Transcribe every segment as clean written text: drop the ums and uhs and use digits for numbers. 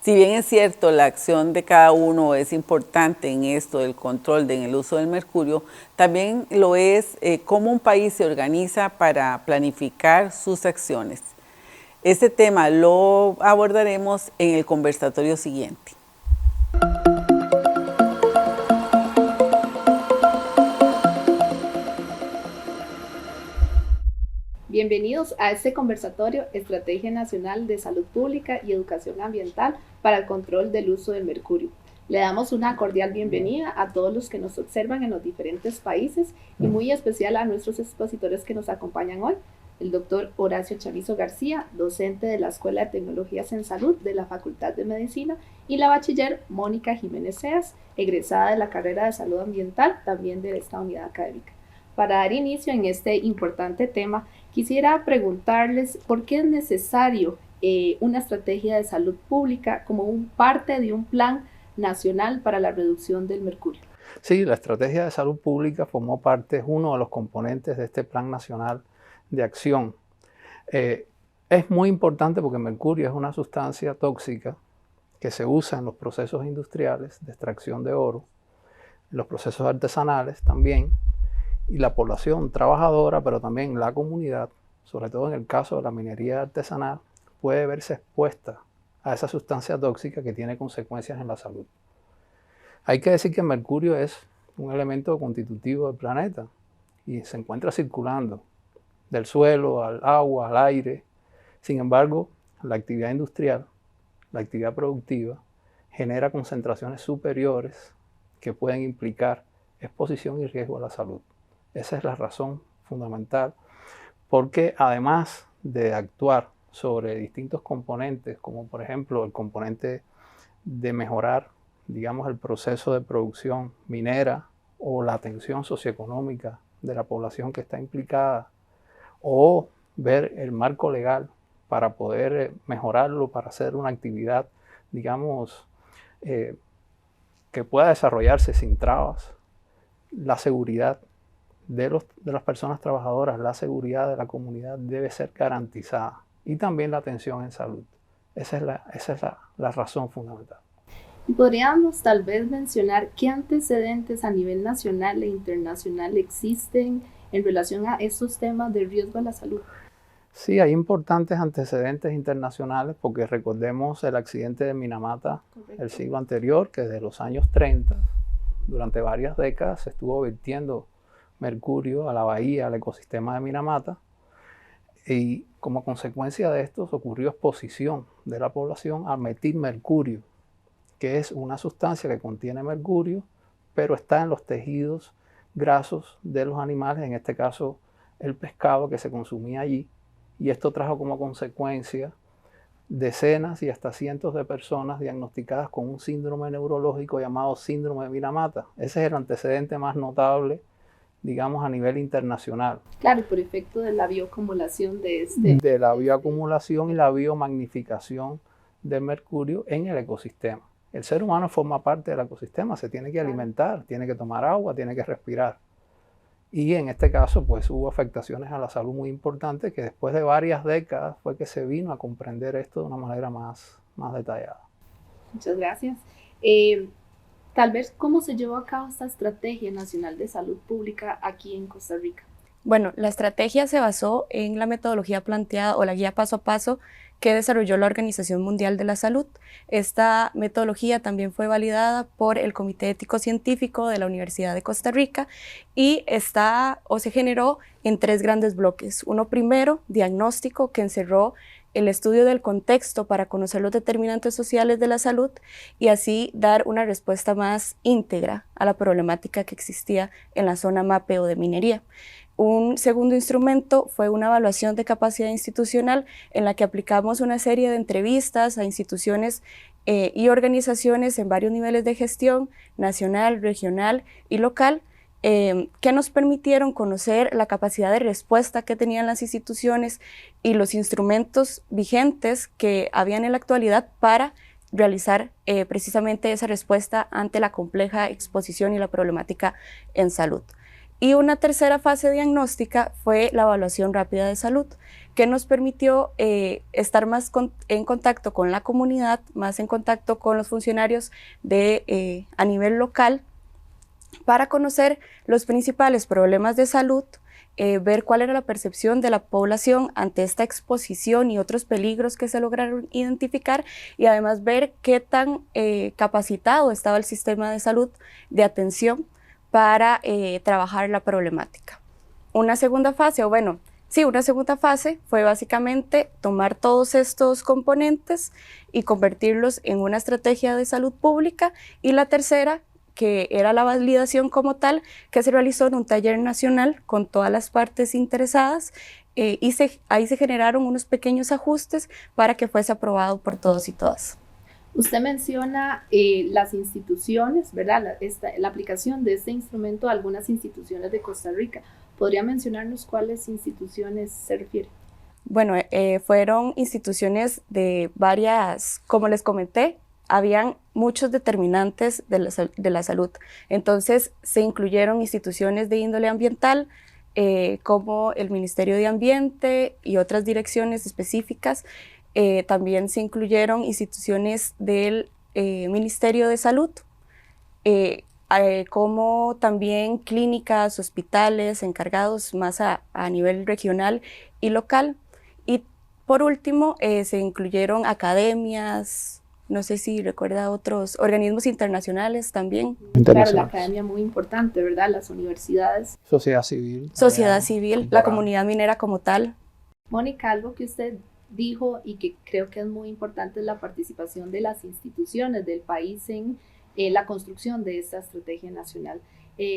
Si bien es cierto, la acción de cada uno es importante en esto del control en el uso del mercurio, también lo es cómo un país se organiza para planificar sus acciones. Este tema lo abordaremos en el conversatorio siguiente. Bienvenidos a este conversatorio Estrategia Nacional de Salud Pública y Educación Ambiental para el Control del Uso del Mercurio. Le damos una cordial bienvenida a todos los que nos observan en los diferentes países y muy especial a nuestros expositores que nos acompañan hoy. El doctor Horacio Chamizo García, docente de la Escuela de Tecnologías en Salud de la Facultad de Medicina, y la bachiller Mónica Jiménez Seas, egresada de la carrera de Salud Ambiental, también de esta unidad académica. Para dar inicio en este importante tema, quisiera preguntarles por qué es necesario una estrategia de salud pública como parte de un plan nacional para la reducción del mercurio. Sí, la estrategia de salud pública formó parte, es uno de los componentes de este plan nacional de acción. Es muy importante porque el mercurio es una sustancia tóxica que se usa en los procesos industriales de extracción de oro, en los procesos artesanales también, y la población trabajadora, pero también la comunidad, sobre todo en el caso de la minería artesanal, puede verse expuesta a esa sustancia tóxica que tiene consecuencias en la salud. Hay que decir que el mercurio es un elemento constitutivo del planeta y se encuentra circulando del suelo al agua, al aire. Sin embargo, la actividad industrial, la actividad productiva, genera concentraciones superiores que pueden implicar exposición y riesgo a la salud. Esa es la razón fundamental, porque además de actuar sobre distintos componentes, como por ejemplo el componente de mejorar, digamos, el proceso de producción minera o la atención socioeconómica de la población que está implicada, o ver el marco legal para poder mejorarlo, para hacer una actividad, digamos, que pueda desarrollarse sin trabas, la seguridad de las personas trabajadoras, la seguridad de la comunidad debe ser garantizada y también la atención en salud. Esa es la razón fundamental. ¿Podríamos tal vez mencionar qué antecedentes a nivel nacional e internacional existen en relación a estos temas de riesgo a la salud? Sí, hay importantes antecedentes internacionales porque recordemos el accidente de Minamata el siglo anterior, que desde los años 30, durante varias décadas, se estuvo vertiendo mercurio a la bahía, al ecosistema de Minamata, y como consecuencia de esto ocurrió exposición de la población al metilmercurio, que es una sustancia que contiene mercurio, pero está en los tejidos grasos de los animales, en este caso el pescado que se consumía allí, y esto trajo como consecuencia decenas y hasta cientos de personas diagnosticadas con un síndrome neurológico llamado síndrome de Minamata. Ese es el antecedente más notable, digamos, a nivel internacional. Claro, por efecto de la bioacumulación de la bioacumulación y la biomagnificación del mercurio en el ecosistema. El ser humano forma parte del ecosistema, se tiene que alimentar, tiene que tomar agua, tiene que respirar. Y en este caso, pues hubo afectaciones a la salud muy importantes que después de varias décadas fue que se vino a comprender esto de una manera más detallada. Muchas gracias. Tal vez, ¿cómo se llevó a cabo esta Estrategia Nacional de Salud Pública aquí en Costa Rica? Bueno, la estrategia se basó en la metodología planteada o la guía paso a paso que desarrolló la Organización Mundial de la Salud. Esta metodología también fue validada por el Comité Ético Científico de la Universidad de Costa Rica y se generó en 3 grandes bloques. Uno primero, diagnóstico, que encerró el estudio del contexto para conocer los determinantes sociales de la salud y así dar una respuesta más íntegra a la problemática que existía en la zona MAPE o de minería. Un segundo instrumento fue una evaluación de capacidad institucional en la que aplicamos una serie de entrevistas a instituciones y organizaciones en varios niveles de gestión, nacional, regional y local, que nos permitieron conocer la capacidad de respuesta que tenían las instituciones y los instrumentos vigentes que habían en la actualidad para realizar precisamente esa respuesta ante la compleja exposición y la problemática en salud. Y una tercera fase diagnóstica fue la evaluación rápida de salud, que nos permitió estar más en contacto con la comunidad, más en contacto con los funcionarios a nivel local, para conocer los principales problemas de salud, ver cuál era la percepción de la población ante esta exposición y otros peligros que se lograron identificar, y además ver qué tan capacitado estaba el sistema de salud de atención para trabajar la problemática. Una segunda fase fue básicamente tomar todos estos componentes y convertirlos en una estrategia de salud pública, y la tercera, que era la validación como tal, que se realizó en un taller nacional con todas las partes interesadas, y ahí se generaron unos pequeños ajustes para que fuese aprobado por todos y todas. Usted menciona las instituciones, ¿verdad? La aplicación de este instrumento a algunas instituciones de Costa Rica. ¿Podría mencionarnos cuáles instituciones se refiere? Bueno, fueron instituciones de varias, como les comenté, habían muchos determinantes de la salud. Entonces se incluyeron instituciones de índole ambiental, como el Ministerio de Ambiente y otras direcciones específicas. También se incluyeron instituciones del Ministerio de Salud, como también clínicas, hospitales encargados más a nivel regional y local. Y por último, se incluyeron academias, no sé si recuerda otros organismos internacionales también. Claro, la academia muy importante, ¿verdad? Las universidades. Sociedad civil. Sociedad civil, la comunidad minera como tal. Mónica, algo que usted dijo y que creo que es muy importante es la participación de las instituciones del país en la construcción de esta estrategia nacional.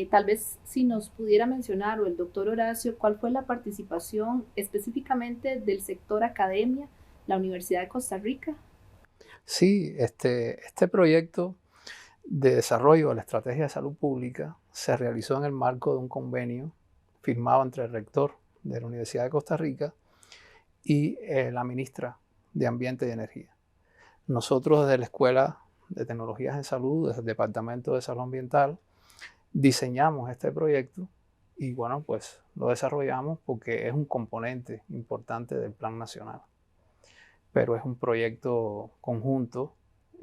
Tal vez si nos pudiera mencionar, o el doctor Horacio, cuál fue la participación específicamente del sector academia, la Universidad de Costa Rica. Sí, este proyecto de desarrollo de la estrategia de salud pública se realizó en el marco de un convenio firmado entre el rector de la Universidad de Costa Rica y la ministra de Ambiente y Energía. Nosotros desde la Escuela de Tecnologías de Salud, desde el Departamento de Salud Ambiental, diseñamos este proyecto y bueno, pues lo desarrollamos porque es un componente importante del Plan Nacional. Pero es un proyecto conjunto,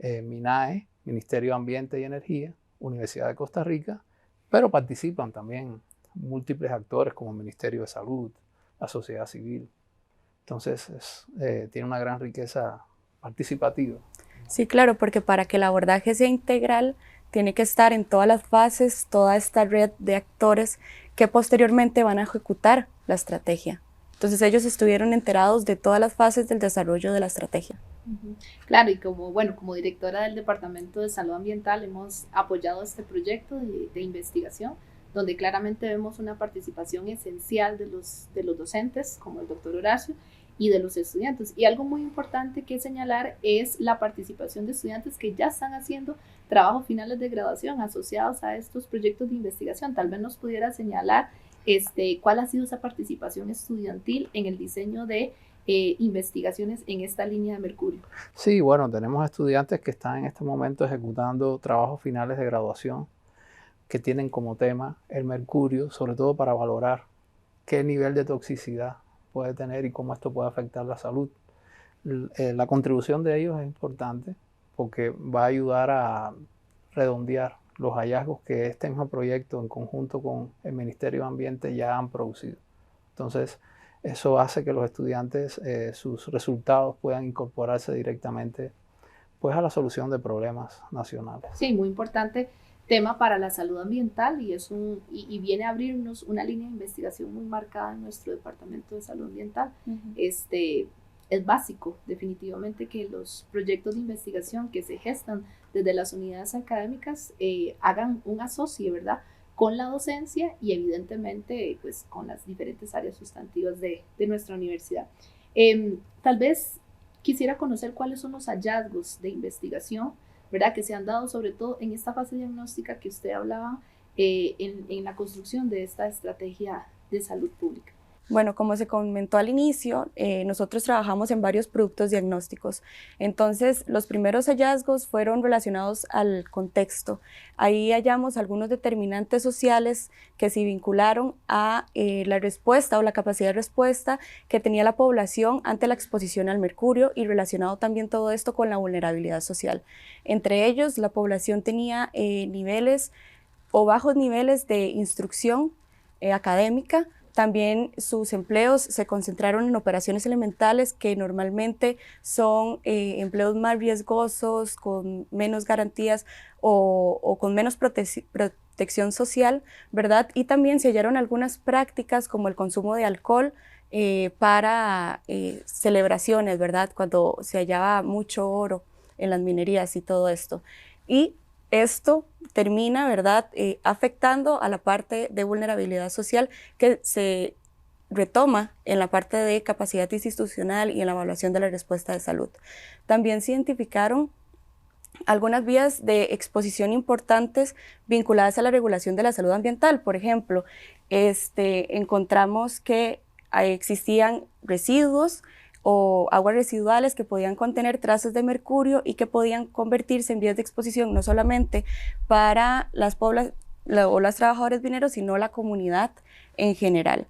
MINAE, Ministerio de Ambiente y Energía, Universidad de Costa Rica, pero participan también múltiples actores como el Ministerio de Salud, la sociedad civil. Entonces, tiene una gran riqueza participativa. Sí, claro, porque para que el abordaje sea integral, tiene que estar en todas las fases, toda esta red de actores que posteriormente van a ejecutar la estrategia. Entonces ellos estuvieron enterados de todas las fases del desarrollo de la estrategia. Claro, y como directora del Departamento de Salud Ambiental hemos apoyado este proyecto de investigación, donde claramente vemos una participación esencial de los docentes, como el doctor Horacio, y de los estudiantes. Y algo muy importante que señalar es la participación de estudiantes que ya están haciendo trabajos finales de graduación asociados a estos proyectos de investigación. Tal vez nos pudiera señalar cuál ha sido esa participación estudiantil en el diseño de investigaciones en esta línea de mercurio. Sí, bueno, tenemos estudiantes que están en este momento ejecutando trabajos finales de graduación que tienen como tema el mercurio, sobre todo para valorar qué nivel de toxicidad puede tener y cómo esto puede afectar la salud. La contribución de ellos es importante porque va a ayudar a redondear los hallazgos que este mismo proyecto en conjunto con el Ministerio de Ambiente ya han producido. Entonces, eso hace que los estudiantes, sus resultados puedan incorporarse directamente pues, a la solución de problemas nacionales. Sí, muy importante tema para la salud ambiental y viene a abrirnos una línea de investigación muy marcada en nuestro Departamento de Salud Ambiental. Es básico definitivamente que los proyectos de investigación que se gestan desde las unidades académicas hagan un asocio, ¿verdad?, con la docencia y evidentemente pues, con las diferentes áreas sustantivas de nuestra universidad. Tal vez quisiera conocer cuáles son los hallazgos de investigación, ¿verdad?, que se han dado sobre todo en esta fase diagnóstica que usted hablaba en la construcción de esta estrategia de salud pública. Bueno, como se comentó al inicio, nosotros trabajamos en varios productos diagnósticos. Entonces, los primeros hallazgos fueron relacionados al contexto. Ahí hallamos algunos determinantes sociales que se vincularon a la respuesta o la capacidad de respuesta que tenía la población ante la exposición al mercurio y relacionado también todo esto con la vulnerabilidad social. Entre ellos, la población tenía niveles o bajos niveles de instrucción académica. También sus empleos se concentraron en operaciones elementales que normalmente son empleos más riesgosos, con menos garantías o con menos protección social, ¿verdad? Y también se hallaron algunas prácticas como el consumo de alcohol para celebraciones, ¿verdad? Cuando se hallaba mucho oro en las minerías y todo esto. Y esto termina, ¿verdad?, afectando a la parte de vulnerabilidad social que se retoma en la parte de capacidad institucional y en la evaluación de la respuesta de salud. También se identificaron algunas vías de exposición importantes vinculadas a la regulación de la salud ambiental. Por ejemplo, encontramos que existían residuos o aguas residuales que podían contener trazas de mercurio y que podían convertirse en vías de exposición no solamente para las o los trabajadores mineros, sino la comunidad en general.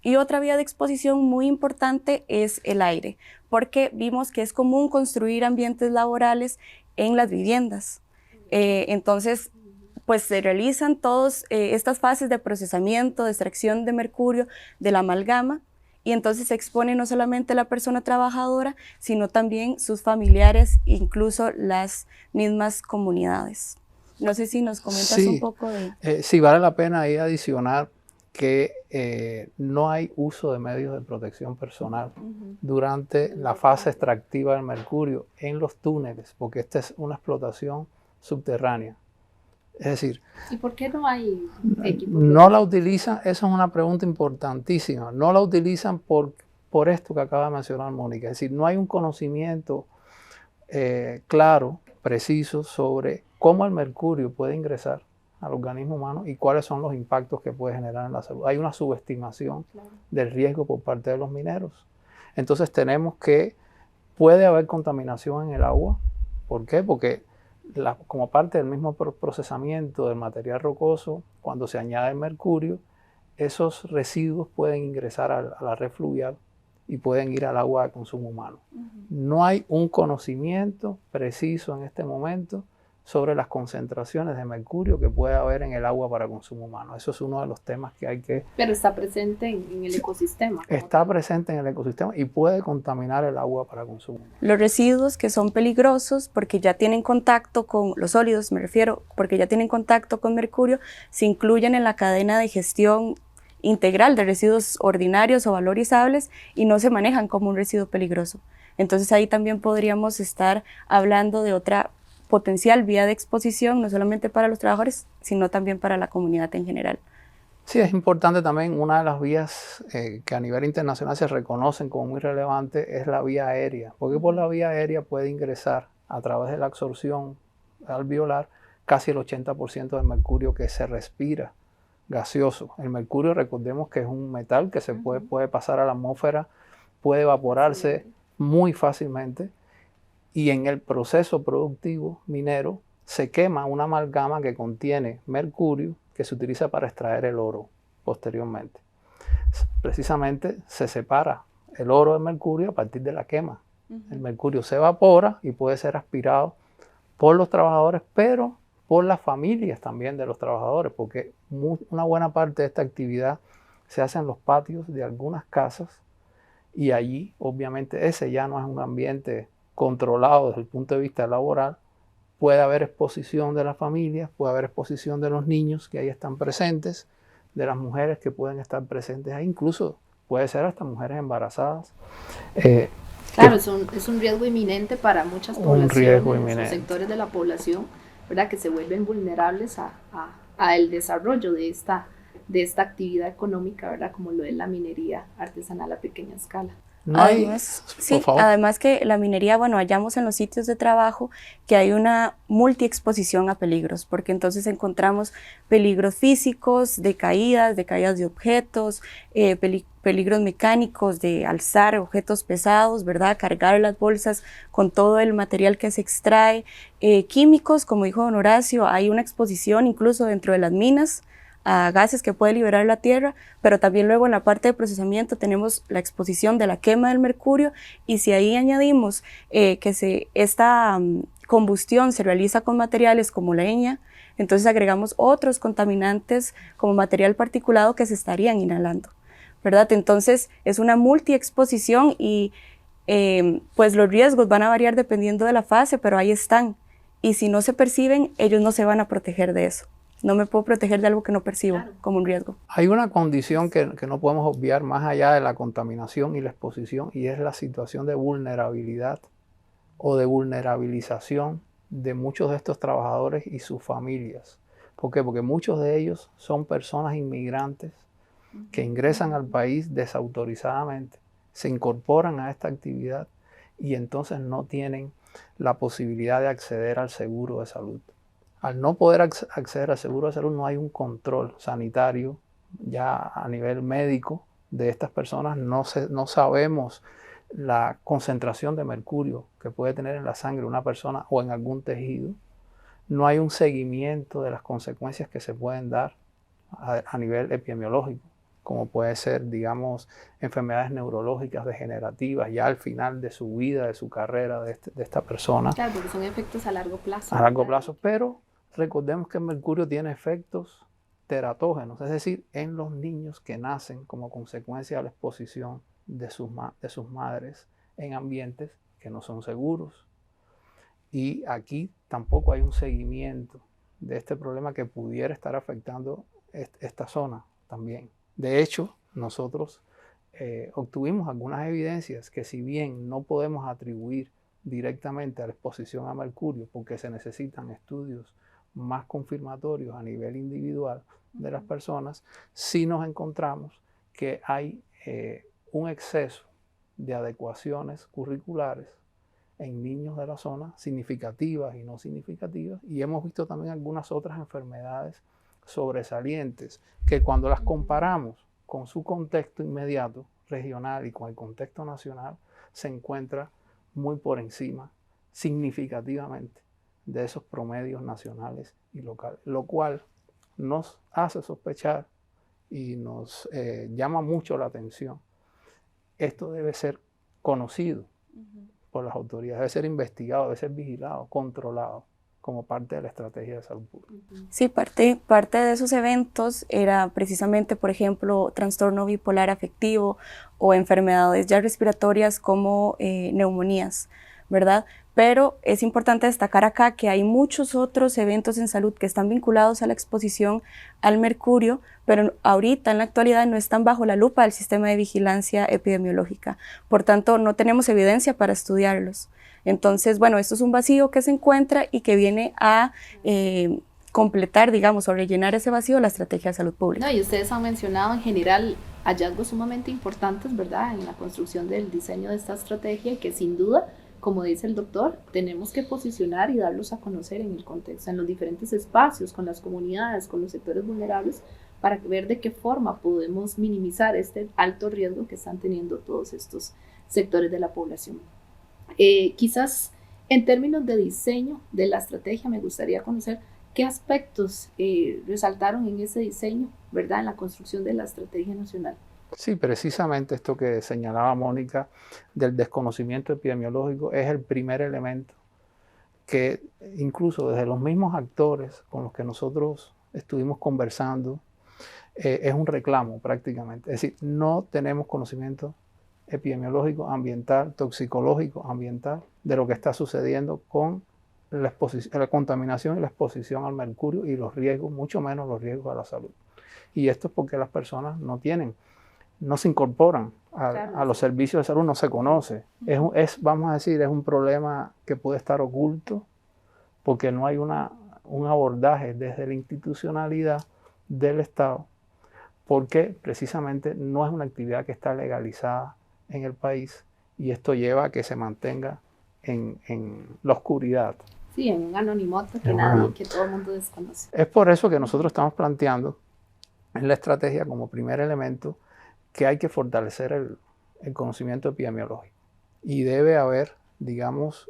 Y otra vía de exposición muy importante es el aire, porque vimos que es común construir ambientes laborales en las viviendas. Entonces, pues se realizan todas estas fases de procesamiento, de extracción de mercurio, de la amalgama, y entonces se expone no solamente la persona trabajadora, sino también sus familiares, incluso las mismas comunidades. No sé si nos comentas un poco de... sí, vale la pena ahí adicionar que no hay uso de medios de protección personal durante la fase extractiva del mercurio en los túneles, porque esta es una explotación subterránea. Es decir, ¿y por qué no hay equipos? No la utilizan, esa es una pregunta importantísima, no la utilizan por esto que acaba de mencionar Mónica, es decir, no hay un conocimiento claro, preciso sobre cómo el mercurio puede ingresar al organismo humano y cuáles son los impactos que puede generar en la salud. Hay una subestimación del riesgo por parte de los mineros. Entonces tenemos que puede haber contaminación en el agua. ¿Por qué? Porque como parte del mismo procesamiento del material rocoso, cuando se añade el mercurio, esos residuos pueden ingresar a la red fluvial y pueden ir al agua de consumo humano. No hay un conocimiento preciso en este momento sobre las concentraciones de mercurio que puede haber en el agua para consumo humano. Eso es uno de los temas que hay que... Pero está presente en el ecosistema. Está presente en el ecosistema y puede contaminar el agua para consumo humano. Los residuos que son peligrosos porque ya tienen contacto con los sólidos, me refiero, porque ya tienen contacto con mercurio, se incluyen en la cadena de gestión integral de residuos ordinarios o valorizables y no se manejan como un residuo peligroso. Entonces ahí también podríamos estar hablando de otra potencial vía de exposición, no solamente para los trabajadores, sino también para la comunidad en general. Sí, es importante también, una de las vías que a nivel internacional se reconocen como muy relevante es la vía aérea, porque por la vía aérea puede ingresar a través de la absorción alveolar casi el 80% del mercurio que se respira gaseoso. El mercurio, recordemos que es un metal que se puede pasar a la atmósfera, puede evaporarse muy fácilmente, y en el proceso productivo minero se quema una amalgama que contiene mercurio que se utiliza para extraer el oro posteriormente. Precisamente se separa el oro del mercurio a partir de la quema. El mercurio se evapora y puede ser aspirado por los trabajadores, pero por las familias también de los trabajadores, porque una buena parte de esta actividad se hace en los patios de algunas casas y allí obviamente ese ya no es un ambiente controlado desde el punto de vista laboral. Puede haber exposición de las familias, puede haber exposición de los niños que ahí están presentes, de las mujeres que pueden estar presentes ahí, incluso puede ser hasta mujeres embarazadas. Claro, es un riesgo inminente para muchas poblaciones o sectores de la población, ¿verdad?, que se vuelven vulnerables al desarrollo de esta actividad económica, ¿verdad?, como lo es la minería artesanal a pequeña escala. Además que la minería, bueno, hallamos en los sitios de trabajo que hay una multiexposición a peligros, porque entonces encontramos peligros físicos, de caídas de objetos, peligros mecánicos de alzar objetos pesados, ¿verdad? Cargar las bolsas con todo el material que se extrae, químicos, como dijo don Horacio, hay una exposición incluso dentro de las minas a gases que puede liberar la tierra, pero también luego en la parte de procesamiento tenemos la exposición de la quema del mercurio, y si ahí añadimos que esta combustión se realiza con materiales como leña, entonces agregamos otros contaminantes como material particulado que se estarían inhalando, ¿verdad? Entonces es una multiexposición y pues los riesgos van a variar dependiendo de la fase, pero ahí están, y si no se perciben, ellos no se van a proteger de eso. No me puedo proteger de algo que no percibo como un riesgo. Hay una condición que no podemos obviar más allá de la contaminación y la exposición, y es la situación de vulnerabilidad o de vulnerabilización de muchos de estos trabajadores y sus familias. ¿Por qué? Porque muchos de ellos son personas inmigrantes que ingresan al país desautorizadamente, se incorporan a esta actividad y entonces no tienen la posibilidad de acceder al seguro de salud. Al no poder acceder al seguro de salud, no hay un control sanitario ya a nivel médico de estas personas. No sabemos la concentración de mercurio que puede tener en la sangre una persona o en algún tejido. No hay un seguimiento de las consecuencias que se pueden dar a nivel epidemiológico, como puede ser, digamos, enfermedades neurológicas degenerativas ya al final de su vida, de su carrera de esta persona. Claro, porque son efectos a largo plazo. A largo plazo, pero recordemos que el mercurio tiene efectos teratógenos, es decir, en los niños que nacen como consecuencia de la exposición de sus madres en ambientes que no son seguros. Y aquí tampoco hay un seguimiento de este problema que pudiera estar afectando esta zona también. De hecho, nosotros obtuvimos algunas evidencias que, si bien no podemos atribuir directamente a la exposición a mercurio, porque se necesitan estudios más confirmatorios a nivel individual de las personas, sí nos encontramos que hay un exceso de adecuaciones curriculares en niños de la zona, significativas y no significativas, y hemos visto también algunas otras enfermedades sobresalientes que, cuando las comparamos con su contexto inmediato regional y con el contexto nacional, se encuentra muy por encima significativamente de esos promedios nacionales y locales, lo cual nos hace sospechar y nos llama mucho la atención. Esto debe ser conocido por las autoridades, debe ser investigado, debe ser vigilado, controlado como parte de la estrategia de salud pública. Sí, parte de esos eventos era precisamente, por ejemplo, trastorno bipolar afectivo o enfermedades ya respiratorias como neumonías, ¿verdad? Pero es importante destacar acá que hay muchos otros eventos en salud que están vinculados a la exposición al mercurio, pero ahorita en la actualidad no están bajo la lupa del sistema de vigilancia epidemiológica. Por tanto, no tenemos evidencia para estudiarlos. Entonces, bueno, esto es un vacío que se encuentra y que viene a completar, digamos, o rellenar ese vacío la estrategia de salud pública. No, y ustedes han mencionado en general hallazgos sumamente importantes, ¿verdad?, en la construcción del diseño de esta estrategia, y que sin duda, como dice el doctor, tenemos que posicionar y darlos a conocer en el contexto, en los diferentes espacios, con las comunidades, con los sectores vulnerables, para ver de qué forma podemos minimizar este alto riesgo que están teniendo todos estos sectores de la población. Quizás en términos de diseño de la estrategia, me gustaría conocer qué aspectos resaltaron en ese diseño, ¿verdad?, en la construcción de la estrategia nacional. Sí, precisamente esto que señalaba Mónica del desconocimiento epidemiológico es el primer elemento que, incluso desde los mismos actores con los que nosotros estuvimos conversando, es un reclamo prácticamente. Es decir, no tenemos conocimiento epidemiológico, ambiental, toxicológico, ambiental, de lo que está sucediendo con la contaminación y la exposición al mercurio y los riesgos, mucho menos los riesgos a la salud. Y esto es porque las personas no se incorporan a los servicios de salud, no se conoce. Vamos a decir, es un problema que puede estar oculto porque no hay un abordaje desde la institucionalidad del Estado, porque precisamente no es una actividad que está legalizada en el país, y esto lleva a que se mantenga en la oscuridad. Sí, en un anonimato que todo el mundo desconoce. Es por eso que nosotros estamos planteando en la estrategia como primer elemento que hay que fortalecer el conocimiento epidemiológico y debe haber, digamos,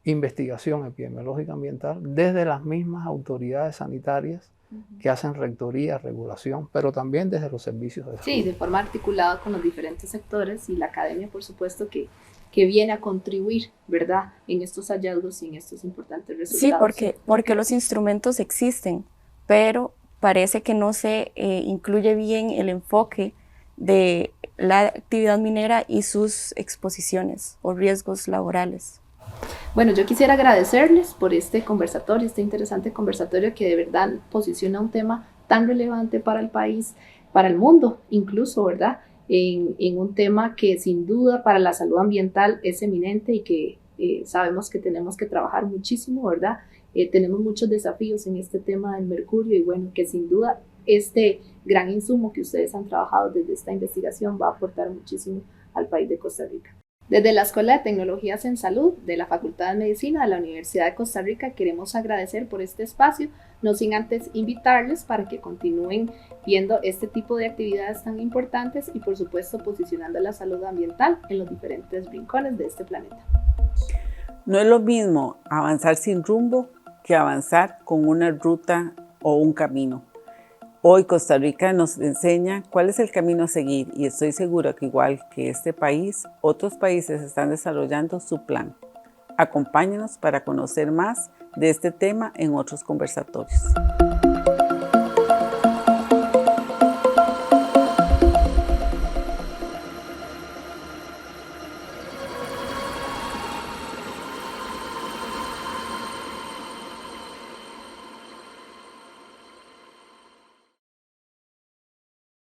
investigación epidemiológica ambiental desde las mismas autoridades sanitarias que hacen rectoría, regulación, pero también desde los servicios de salud. Sí, de forma articulada con los diferentes sectores y la academia, por supuesto, que viene a contribuir, ¿verdad?, en estos hallazgos y en estos importantes resultados. Sí, porque los instrumentos existen, pero parece que no se incluye bien el enfoque de la actividad minera y sus exposiciones o riesgos laborales. Bueno, yo quisiera agradecerles por este conversatorio, este interesante conversatorio que de verdad posiciona un tema tan relevante para el país, para el mundo incluso, ¿verdad?, en un tema que sin duda para la salud ambiental es eminente y que sabemos que tenemos que trabajar muchísimo, ¿verdad? Tenemos muchos desafíos en este tema del mercurio y bueno, que sin duda este gran insumo que ustedes han trabajado desde esta investigación va a aportar muchísimo al país de Costa Rica. Desde la Escuela de Tecnologías en Salud de la Facultad de Medicina de la Universidad de Costa Rica queremos agradecer por este espacio, no sin antes invitarles para que continúen viendo este tipo de actividades tan importantes y por supuesto posicionando la salud ambiental en los diferentes rincones de este planeta. No es lo mismo avanzar sin rumbo que avanzar con una ruta o un camino. Hoy Costa Rica nos enseña cuál es el camino a seguir y estoy segura que igual que este país, otros países están desarrollando su plan. Acompáñenos para conocer más de este tema en otros conversatorios.